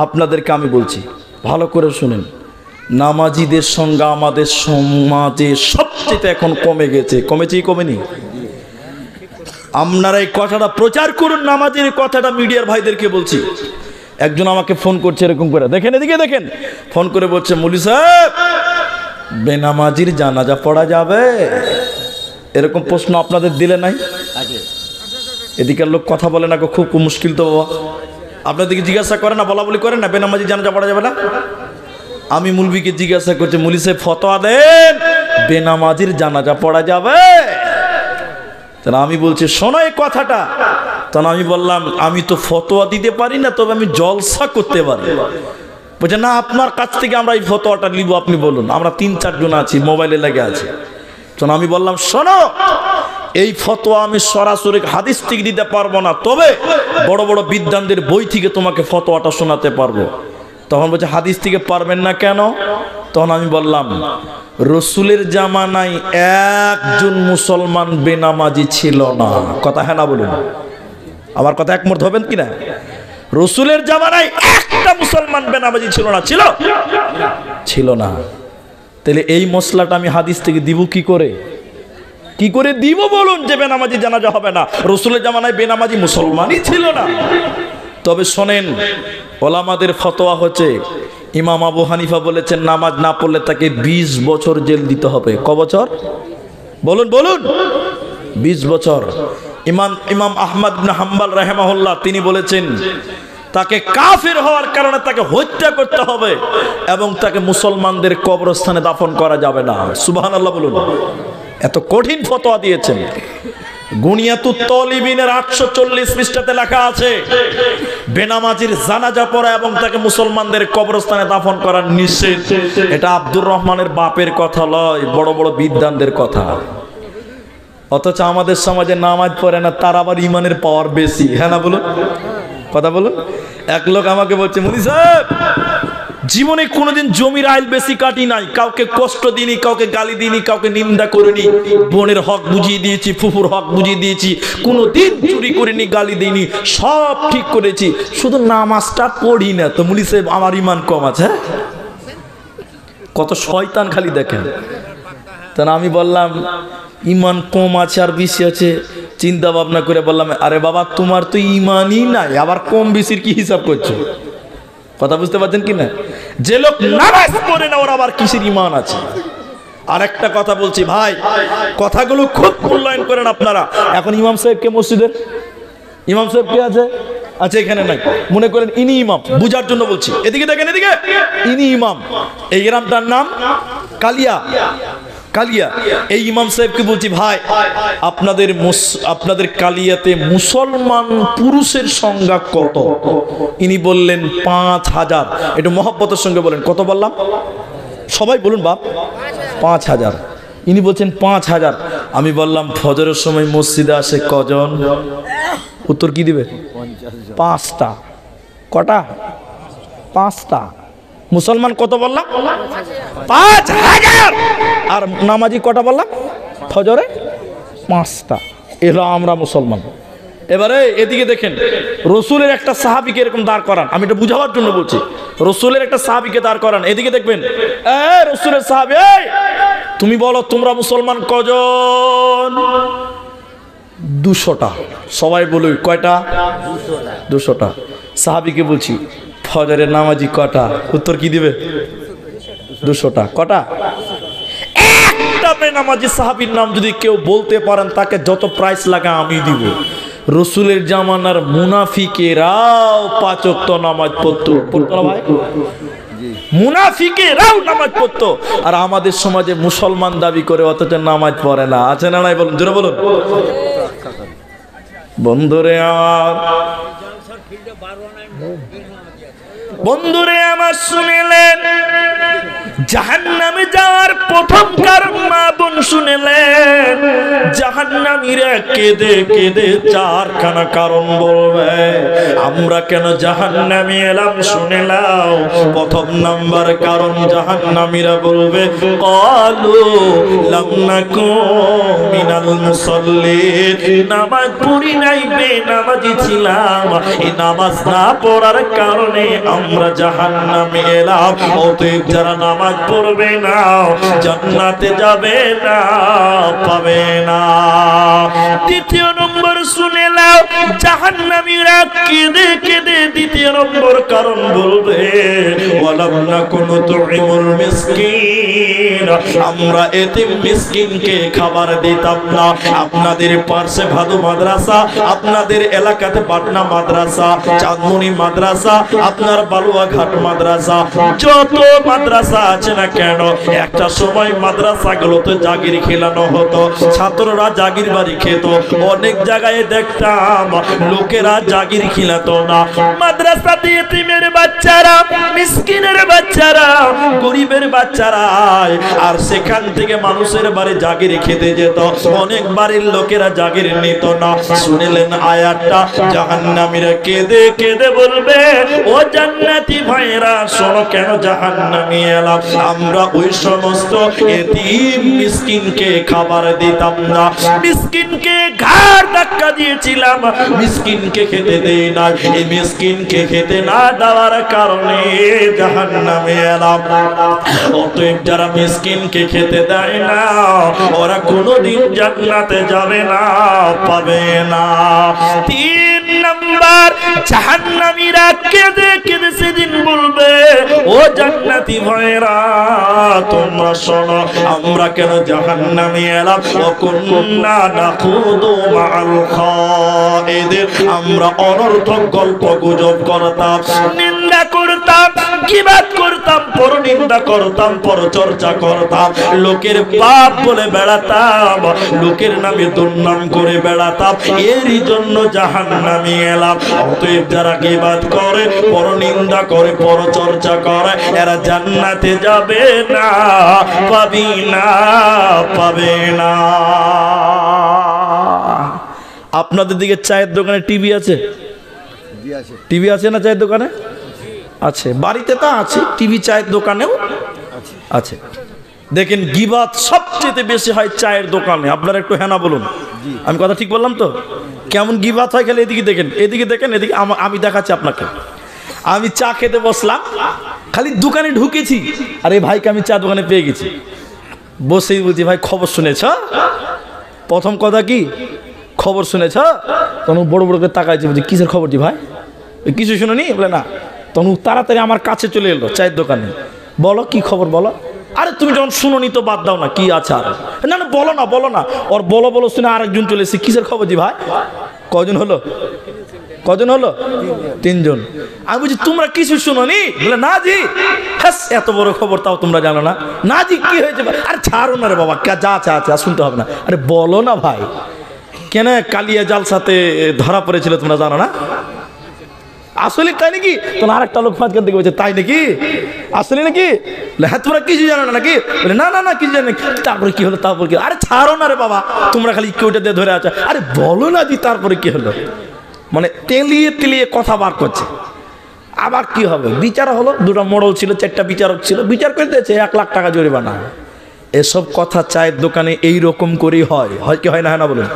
আপনাদেরকে আমি বলছি ভালো করে শুনেন। নামাজিদের সংখ্যা আমাদের সমাজে সবচেয়ে এখন কমে গেছে। কমেছে কি কমেনি? আপনারা এই কথাটা প্রচার করুন, নামাজের কথাটা মিডিয়ার ভাইদেরকে বলছি। একজন আমাকে ফোন করছে এরকম করে, দেখেন এদিকে দেখেন, ফোন করে বলছে মৌলভী সাহেব বেনামাজির জানাজা পড়া যাবে? এরকম প্রশ্ন আপনাদের দিলে নাই? এদিকের লোক কথা বলে না, খুব মুশকিল তো বাবা। আপনাদেরকে জিজ্ঞাসা করে না, বলা বলি করে না বেনামাজির জানাজা পড়া যাবে না? আমি মৌলভীকে জিজ্ঞাসা করছি মৌলভী সাহেব ফতোয়া দেন বেনামাজির জানাজা পড়া যাবে? তাহলে আমি বলছি শোনো এই কথাটা। তখন আমি বললাম আমি তো ফতোয়া দিতে পারি না, তবে আমি জলসা করতে পারি। বলছে না আপনার কাছ থেকে আমরা এই ফতোয়াটা নিব, আপনি বলুন। আমরা 3-4 জন আছি, মোবাইলে লেগে আছে। তখন আমি বললাম শোনো এই ফতোয়া আমি সরাসরি হাদিস থেকে দিতে পারবো না, তবে বড় বড় বিদ্বানদের বই থেকে তোমাকে ফতোয়াটা শোনাতে পারবো। তখন বলছে হাদিস থেকে পারবেন না কেন? তখন আমি বললাম রসুলের জামানায় একজন মুসলমান বেনামাজি ছিল না। কথা হ্যাঁ না বলুন, আমার কথা একমত হবেন কিনা? রসুলের জামানায় একটা মুসলমান বেনামাজি ছিল না। ছিল? ছিল না। তাহলে এই মশলাটা আমি হাদিস থেকে দিব কি করে? কি করে দিব বলুন যে বেনামাজি জানাজা হবে না? রসুলের জামানায় বেনামাজি মুসলমানই ছিল না। তবে শোনেন, ওলামাদের ফতোয়া হচ্ছে ইমাম আবু হানিফা বলেছেন নামাজ না পড়লে তাকে 20 বছর জেল দিতে হবে। ক বছর বলুন বলুন? 20 বছর। ইমাম আহমদ ইবনে হাম্বল রাহিমাহুল্লাহ তিনি বলেছেন তাকে কাফির হওয়ার কারণে তাকে হত্যা করতে হবে এবং তাকে মুসলমানদের কবরস্থানে দাফন করা যাবে না। সুবহানাল্লাহ বলুন। এত কঠিন ফতোয়া দিয়েছেন। গুনিয়াতুত তালিবিনের 840 পৃষ্ঠাতে লেখা আছে বেনামাজির জানাজা পড়া এবং তাকে মুসলমানদের কবরস্থানে দাফন করা নিষেধ। এটা আব্দুর রহমানের বাপের কথা নয়, বড় বড় বিদ্বানদের কথা। অথচ আমাদের সমাজে নামাজ পড়ে না, তার আবার ইমানের পাওয়ার বেশি। হ্যাঁ না বলুন? কথা বলুন। এক লোক আমাকে বলছে মৌলভী সাহেব জীবনে কোনোদিন জমির আইল বেশি কাটি নাই, কাউকে কষ্ট দিইনি, কাউকে গালি দিইনি, কাউকে নিন্দা করিনি, বোনের হক বুঝিয়ে দিয়েছি, ফুফুর হক বুঝিয়ে দিয়েছি, কোনোদিন চুরি করিনি, গালি দিইনি, সব ঠিক করেছি, শুধু নামাজটা পড়ি না। তো মৌলভী সাহেব আমার ইমান কম আছে? কত শয়তান খালি দেখেন। তাহলে আমি বললাম ইমান কম আছে আর বেশি আছে, চিন্তা ভাবনা করে বললাম আরে বাবা তোমার তো ইমানই নাই, আবার কম বেশির কি হিসাব করছো? কথা বুঝতে পারছেন কি না? যে লোক নামাজ পড়ে না ওর আবার কিসের ইমান আছে? আর একটা কথা বলছি ভাই, কথাগুলো খুব মূল্যায়ন করেন আপনারা। এখন ইমাম সাহেব কে মসজিদের? ইমাম সাহেব কে আছে? আচ্ছা এখানে নাই, মনে করেন ইনি ইমাম, বুঝার জন্য বলছি। এদিকে দেখেন, এদিকে ইনি ইমাম। এই গ্রামটার নাম কালিয়া। কালিয়া। এই ইমাম সাহেবকে বলছি ভাই আপনাদের কালিয়াতে মুসলমান পুরুষের সংখ্যা কত? ইনি বললেন 5000। একটু মহব্বতের সঙ্গে বলেন কত বললাম? সবাই বলুন বাপ। 5000। ইনি বলছেন 5000। আমি বললাম ফজরের সময় মসজিদে আসে কজন? উত্তর কি দিবে? 5টা। কটা? 5টা। মুসলমান কত বললাম? 5000। আর নামাজি কটা বললাম? ফজরে 5টা। এলো আমরা মুসলমান। এবারে এদিকে দেখেন, রসুলের একটা সাহাবীকে এরকম দাঁড় করান, আমি এটা বুঝাবার জন্য বলছি। রসুলের একটা সাহাবীকে দাঁড় করান, এদিকে দেখবেন রসুলের সাহাবী, তুমি বলো তোমরা মুসলমান কজন? 200টা। সবাই বলুন কয়টা? 200টা। সাহাবীকে বলছি ফজরের নামাজি কটা? উত্তর কি দিবে? 200টা। কটা? একটা বেনামাজি সাহাবীর নাম যদি কেউ বলতে পারেন তাকে যত প্রাইস লাগে আমি দিব। রসুলের জামানার মুনাফিকেরাও 5 ওয়াক্ত নামাজ পড়তো। পড়তো না ভাই? মুনাফিকেরাও নামাজ পড়তো। আর আমাদের সমাজে মুসলমান দাবি করে অথচ নামাজ পড়ে না। আছে না নাই বলুন? জোরে বলুন। বন্ধুরে আমার বন্ধুরে আমার শুনেলেন, জাহান্নামে যাওয়ার প্রথম কারণ মা বোন শুনেলেন, জাহান্নামীরা কেঁদে কেঁদে চারখানা কারণ বলবে আমরা কেন জাহান্নামে এলাম। শুনে নাও, প্রথম নাম্বার কারণ জাহান্নামীরা বলবে ক্বালু লাম নাকু মিনাল মুসাল্লিন, নামাজ পড়ি নাই, বেনামাজি ছিলাম, এই নামাজ না পড়ার কারণে আমরা জাহান্নামে এলাম। অতএব যারা নামাজ পড়বে না জান্নাতে যাবে না, পাবে না। দ্বিতীয় নম্বর শুনে নাও, জাহান্নামীরা কেঁদে কেঁদে দ্বিতীয় নম্বর কারণ বলবে ওয়ালাম নাকু নুতঈমুল মিসকিন, আমরা এতিম মিসকিনকে খাবার দিতাম না। আপনাদের পার্শ্বে ভাদু মাদ্রাসা, আপনাদের এলাকাতে পাটনা মাদ্রাসা, চাঁদমণি মাদ্রাসা, আপনার বালুয়াঘাট মাদ্রাসা, যত মাদ্রাসা আছে না কেন, একটা সময় মাদ্রাসাগুলোতে জাগির খেলানো হতো, ছাত্ররা জাগির বাড়ি খেত। অনেক জায়গায় দেখতাম লোকেরা জাগির খিলাতো না, মাদ্রাসা দিয়ে এতিমের বাচ্চারা, মিসকিনের বাচ্চারা, গরিবের বাচ্চারা, আর সেখান থেকে মানুষের বাড়ি জাগির খেতে যেত। অনেক বাড়ির লোকেরা জাগির নিত না। শুনলেন আয়াতটা, জাহান্নামীরা কেঁদে কেঁদে বলবে ও জান্নাতি ভাইরা শোনো, কেন জাহান্নামে এলাম, আমরা ওই সমস্ত এতিম মিসকিনকে খাবার দিতাম না, মিসকিনকে ঘাড় ধাক্কা দিয়েছিলাম, মিসকিনকে খেতে দেই না, এই মিসকিনকে খেতে না দেওয়ার কারণে জাহান্নামে এলাম। অতএব যারা মিসকিনকে খেতে দেয় না ওরা কোনোদিন জান্নাতে যাবে না, পাবে না। তিন নাম্বার, জাহান্নামীরা কেঁদে কেঁদে সেদিন বলবে ও জান্নাতি ভাইরা তোমরা শোনো, আমরা কেন জাহান্নামে এলাম, ও কুন্না নাখুদু মাআল খাইদিন, আমরা অনর্থক গল্প গুজব করতাম, নিন্দা করতাম, গীবত করতাম, পরনিন্দা করতাম, পরচর্চা করতাম, লোকের পাপ বলে বেড়াতাম, লোকের নামে দুর্নাম করে বেড়াতাম, এরই জন্য জাহান্নামে এলাম। অতএব যারা গীবত করে, পরনিন্দা করে, পরচর্চা করে, এরা জান্নাতে যাবে না, পাবি না, পাবে না। আপনাদের দিকে চায়ের দোকানে টিভি আছে? টিভি আছে না চায়ের দোকানে? আছে, বাড়িতে তা আছে, টিভি চায়ের দোকানেও আছে। দেখেন গীবত সবচেয়ে বেশি হয় চায়ের দোকানে। আপনারা একটু হ্যাঁ না বলুন, আমি কথা ঠিক বললাম তো? কেমন গীবত হয় খালি এদিকে দেখেন, এদিকে দেখেন, এদিকে আমি দেখাচ্ছি আপনাকে। আমি চা খেতে বসলাম, খালি দোকানে ঢুকেছি, আর এই ভাইকে আমি চা দোকানে পেয়ে গেছি, বসেই বলছি ভাই খবর শুনেছ? প্রথম কথা কি খবর শুনেছ? তখন বড় বড় করে তাকাইছি, বলছি কিসের খবর জি ভাই? কিছু শুনুনি? বলে না। তখন তাড়াতাড়ি আমার কাছে চলে এলো চায়ের দোকানে, বলো কি খবর বলো। আরে তুমি যখন শুনোনি তো বাদ দাও না, কি আছে আর? না না বলো না, বলো না। ওর বলো বলো শুনে আরেকজন চলে এসেছে, কিসের খবর জি ভাই? কজন হলো? কজন হলো? তিনজন। আমি বলছি তোমরা কিছু শুনোনি? বলে না জি। হ্যাঁ, এত বড় খবর তাও তোমরা জানো না? না জি, কি হয়েছে? আরে ছাড়ো না রে বাবা, যা আছে আছে, শুনতে হবে না। আরে বলো না ভাই, কেন কালিয়া জালসাতে ধরা পড়েছিল তোমরা জানো না? আসলে তাই নাকি? তোমার আরেকটা লোক ফাঁদ করতে বলছে তাই নাকি? আসলে নাকি? হ্যাঁ, তোমরা কিছু জানো না নাকি? বলে না না না কিছু জানো নাকি? তারপরে কি হলো? তারপরে কি? আরে ছাড়ো না রে বাবা, তোমরা খালি কেউটা দিয়ে ধরে আছো। আরে বলো না জি, তারপরে কি হলো? মানে তেলিয়ে তেলিয়ে কথা বার করছে। আবার কি হবে? বিচার হলো, দুটো মোড়ল ছিল, চারটা বিচারক ছিল, বিচার করে দিয়েছে 1 লাখ টাকা জরিমানা। এসব কথা চায়ের দোকানে এই রকম করেই হয়, হয় কি হয় না? হয় না বলুন?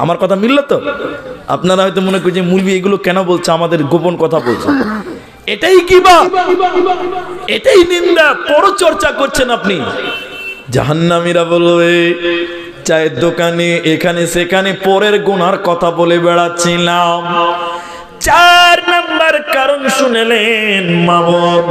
আমার কথা মিলল তো? আপনারা হয়তো মনে করছেন মুলবি এগুলো কেন বলছে, আমাদের গোপন কথা বলছে। এটাই গীবত, এটাই নিন্দা, পরচর্চা করছেন আপনি। জাহান্নামীরা বলবে চায়ের দোকানে এখানে সেখানে পরের গুনার কথা বলে বেড়াচ্ছিলাম। 4 নাম্বার কারণ শুনলেন মা বোন।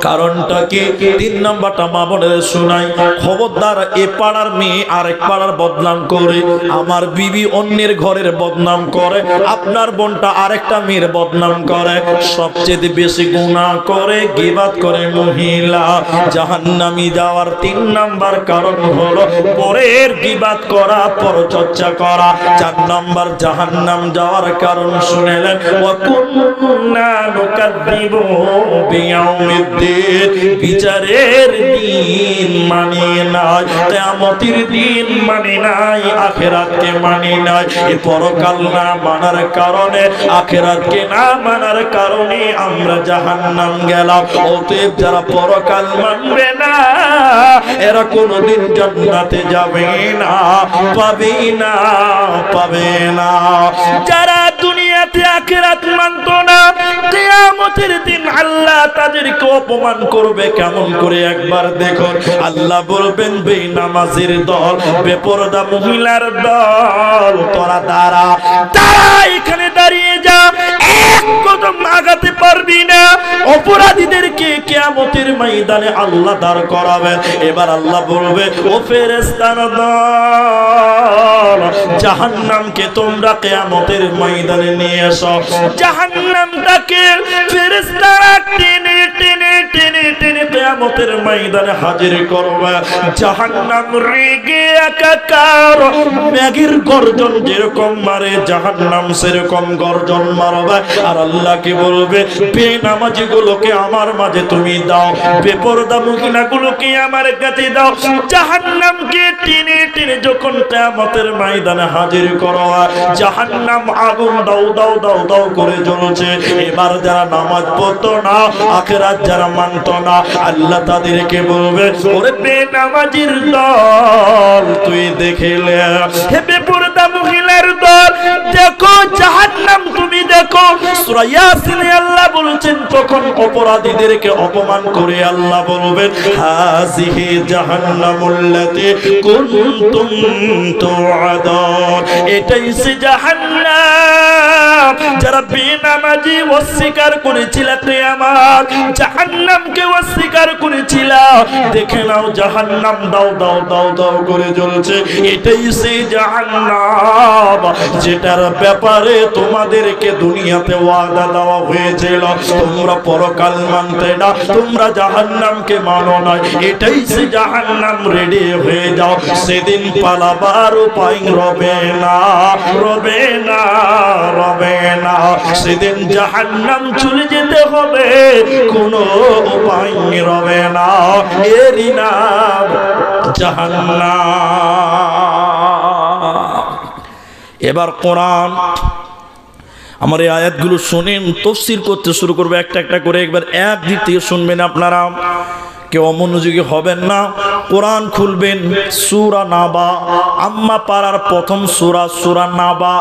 কারণটা কি? 3 নাম্বারটা মা বোনের শুনাই। খবরদার, এ পাড়ার মেয়ে আরেক পাড়ার বদনাম করে, আমার বিবি অন্যের ঘরের বদনাম করে, আপনার বোনটা আরেকটা মেয়ের বদনাম করে, সবচেয়ে বেশি গুনাহ করে, গীবত করে মহিলা। জাহান্নামী যাওয়ার 3 নাম্বার কারণ হলো পরের অন্যের গীবাত করা, পরচর্চা করা। 4 নম্বর জাহান্নাম যাওয়ার কারণ শুনেলেন, ওয়া কুন্না নুকাদ্দিবু বিয়াউমিদ্দিন, বিচারের দিন মানি নাই, কিয়ামতের দিন মানি নাই, আখিরাতকে মানি নাই। এই পরকাল না মানার কারণে, আখিরাতকে না মানার কারণে আমরা জাহান্নাম গেলাম। অতএব যারা পরকাল মানবে না এরা কোনদিন জান্নাতে যাবে না, পাবে না, পাবে না। যারা দুনিয়াতে আখিরাত মানতো না, কিয়ামতের দিন আল্লাহ তাদেরকে অপমান করবে কেমন করে একবার দেখুন। আল্লাহ বলবেন, বেনামাজির দল, বেপরদা মহিলার দল, তোরা দাঁড়া, দাঁড়া, এখানে দাঁড়িয়ে যা, এক কদম আগাতে পারবি না। অপরাধীদেরকে কিয়ামতের ময়দানে আল্লাহ দাঁড় করাবেন। এবার আল্লাহ বলবে, ও ফেরেশতার দল, জাহান্নামকে তোমরা কিয়ামতের ময়দানে নিয়ে এসো। জাহান্নামটাকে ফেরেশতারা টেনে টেনে টেনে টেনে কিয়ামতের ময়দানে হাজির করবে। জাহান্নাম রেগে একাকার, ম্যাগের গর্জন যেরকম মারে জাহান্নাম সেরকম গর্জন মারবে। আর আল্লাহকে বলবে, বেনামাজি গুলোকে আমার মাঝে তুমি দাও, বেপরদা মহিলা গুলোকে আমার কাছে দাও। জাহান্নামকে টেনে টেনে যখন কিয়ামতের ময়দানে হাজির করা হয়, জাহান্নাম আগুন দাও দাও দাও দাও করে জ্বলছে। এবার যারা নামাজ পড়তো না, আখিরাত যারা মানতো না, আল্লাহ তাদেরকে বলবে, ওরে বেনামাজির দল, তুই দেখলে, হে বেপরদা মহিলার দল, দেখো জাহান্নাম তুমি দেখো। সূরা ইয়াসিনে আল্লাহ বলছেন, তখন অপরাধীদেরকে অপমান করে আল্লাহ বলবেন, হাযিহি জাহান্নামুল্লাতী কুনতুম তুআদুন, এটাই সে জাহান্নাম যারা বেনামাজি অস্বীকার করেছিল, কিয়ামত জাহান্নামকে অস্বীকার করেছিল। দেখে নাও জাহান্নাম দাও দাও দাও দাও করে জ্বলছে। এটাই সেই জাহান্নাম যেটার ব্যাপারে তোমাদেরকে দুনিয়াতে ওয়াদা দেওয়া হয়েছিল, তোমরা পরকাল মানতে না, তোমরা জাহান্নামকে মানো না। এটাই সেই জাহান্নাম, রেডি হয়ে যাও, সেদিন পালাবার উপায় রবে না, রবে না, রবে না। সেদিন জাহান্নাম চলে যেতে হবে, কোনো উপায় রবে না, এরই নাম জাহান্নাম। এবার কোরআন, আমার এই আয়াতগুলো শুনেন, তাফসীর করতে শুরু করবে একটা একটা করে, একবার এক দিক থেকে শুনবেন আপনারা, কেউ অমনোযোগী হবেন না। কোরআন খুলবেন, সূরা নাবা, আম্মা পাড়ার প্রথম সূরা, সূরা নাবা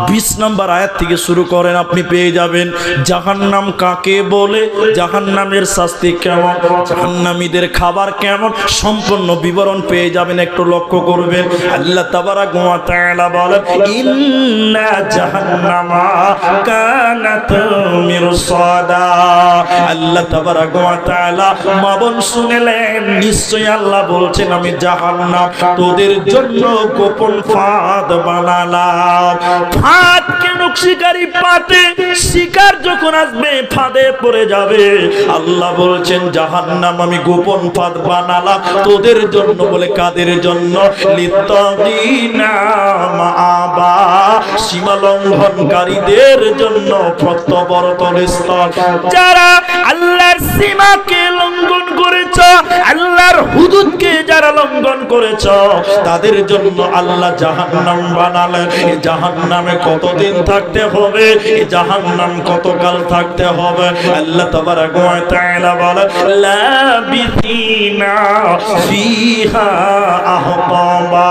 20 নম্বর আয়াত থেকে শুরু করেন, আপনি পেয়ে যাবেন জাহান্নাম কাকে বলে, জাহান্নামের শাস্তি কেমন, জাহান্নামীদের খাবার কেমন, সম্পূর্ণ বিবরণ পেয়ে যাবেন। একটু লক্ষ্য করবেন, আল্লাহ তাবারাক ওয়া তাআলা বলেন, ইন্না জাহান্নামা কানাত মিরসাদা। আল্লাহ তাবারাক ওয়া তাআলা মাবন শুনলেন, নিশ্চয়ই আল্লাহ বলছেন, আমি জাহান্নাম তোদের জন্য গোপন ফাঁদ বানালাম। ফাঁদ কেন? শিকারী পাতে শিকার যখন আসবে ফাঁদে পড়ে যাবে। আল্লাহ বলছেন, জাহান্নাম আমি গোপন ফাঁদ বানালাম তোদের জন্য। বলে কাদের জন্য? লিত্তাগিনা মাআবা, সীমা লঙ্ঘনকারীদের জন্য। প্রত্যবর্তন স্থল, যারা আল্লাহর সীমাকে লঙ্ঘন করেছ, আল্লাহর হুদুদকে যারা লঙ্ঘন করেছ, তাদের জন্য আল্লাহ জাহান্নাম বানালেন। এই জাহান্নামে কতদিন থাকতে হবে? এই জাহান্নাম কতকাল থাকতে হবে? আল্লাহ তাবারাক ওয়া তাআলা বলেন, লাবিথিনা ফিহা আহকাবা।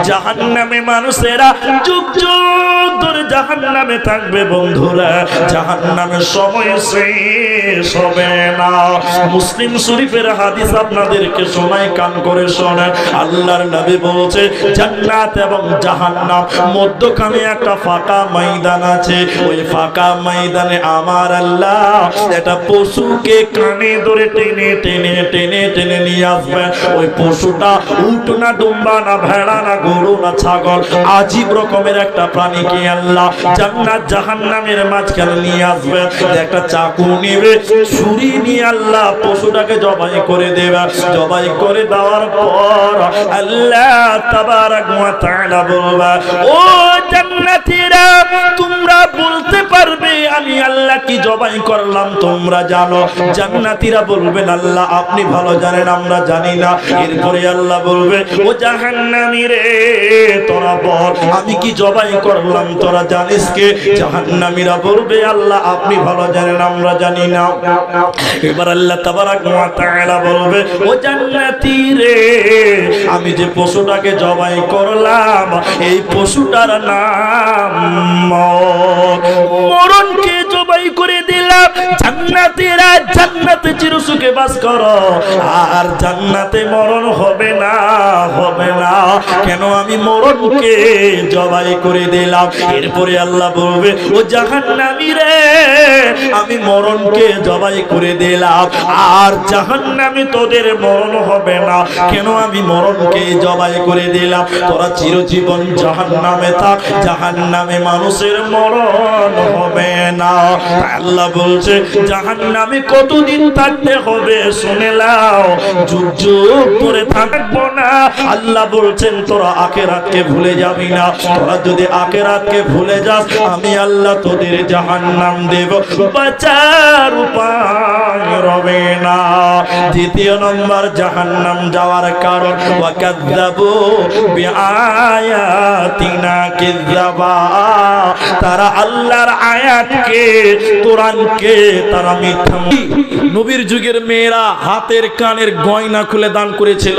জাহান্নামে মানুষেরা যুগ যুগ ধরে জাহান্নামে থাকবে বন্ধুরা, জাহান্নামের সময় শেষ হবে না। মুসলিম শরীফের হাদিস আপনাদেরকে শোনাই, কান করে শোনেন। আল্লাহর নবী বলছে, জান্নাত এবং জাহান্নাম মধ্যখানে একটা ফাঁকা ময়দান আছে। ওই ফাঁকা ময়দানে আমার আল্লাহ একটা পশুকে কানে ধরে টেনে টেনে টেনে টেনে নিয়ে আসবেন। ওই পশুটা উট না, দুম্বা না, ভেড়া না গরু না ছাগল, আজীব রকমের একটা প্রাণীকে আল্লাহ জান্নাত জাহান্নামের মাঝখানে নিয়ে আসবে। একটা চাকু নিবে, ছুরি নিয়ে আল্লাহ পশুটাকে জবাই করে দেবে। জবাই করে দেওয়ার পর আল্লাহ তাবারাক ওয়া তাআলা বলবে, ও জান্নাতীরা, তোমরা বলতে পারবে আমি আল্লাহ কি জবাই করলাম তোমরা জানো? জান্নাতীরা বলবেন, আল্লাহ আপনি ভালো জানেন, আমরা জানি না। এরপরে আল্লাহ বলবে, ও জাহান্নামী রে, তোরা বল আমি কি জবাই করলাম তোরা জানিস কে? জাহান্নামীরা বলবে, আল্লাহ আপনি ভালো জানেন, আমরা জানি না। এবার আল্লাহ তাবারাক ওয়া তাআলা বলবে, ও জান্নাতী রে, আমি যে পশুটাকে জবাই করলাম এই পশুটার নাম মরণকে জবাই করে দিলাম। জান্নাতীরা জান্নাতে চিরসুখে বাস করো, আর জান্নাতে মরণ হবে না, হবে না। কেন? আমি মরণকে জবাই করে দিলাম। এরপরে আল্লাহ বলবে, ও জাহান্নামী রে, আমি মরণকে জবাই করে দিলাম, আর জাহান্নামী তোদের মরণ হবে না। কেন? আমি মরণকে জবাই করে দিলাম। তোরা চিরজীবন জাহান্নামে থাক, জাহান্নামে মানুষের মরণ হবে না। আল্লাহ বলছে, জাহান্নামে কতদিন থাকতে হবে শুনে নাও, যুগ যুগ ধরে থাকবো না। আল্লাহ বলছেন, তোরা আখিরাতকে ভুলে যাবি না। তোরা যদি আখিরাতকে ভুলে যাস, আমি আল্লাহ তোদের জাহান্নাম দেব, বাঁচার উপায় রবে না। দ্বিতীয় নম্বর জাহান্নাম যাওয়ার কারণ, ওয়াকাযযাবু বিআয়াতিনা কিযাবা, তারা আল্লাহর আয়াতকে, কোরআনকে তারা মিথ্যা। নবীর যুগের মেয়েরা হাতের কানের গয়না খুলে দান করেছিল।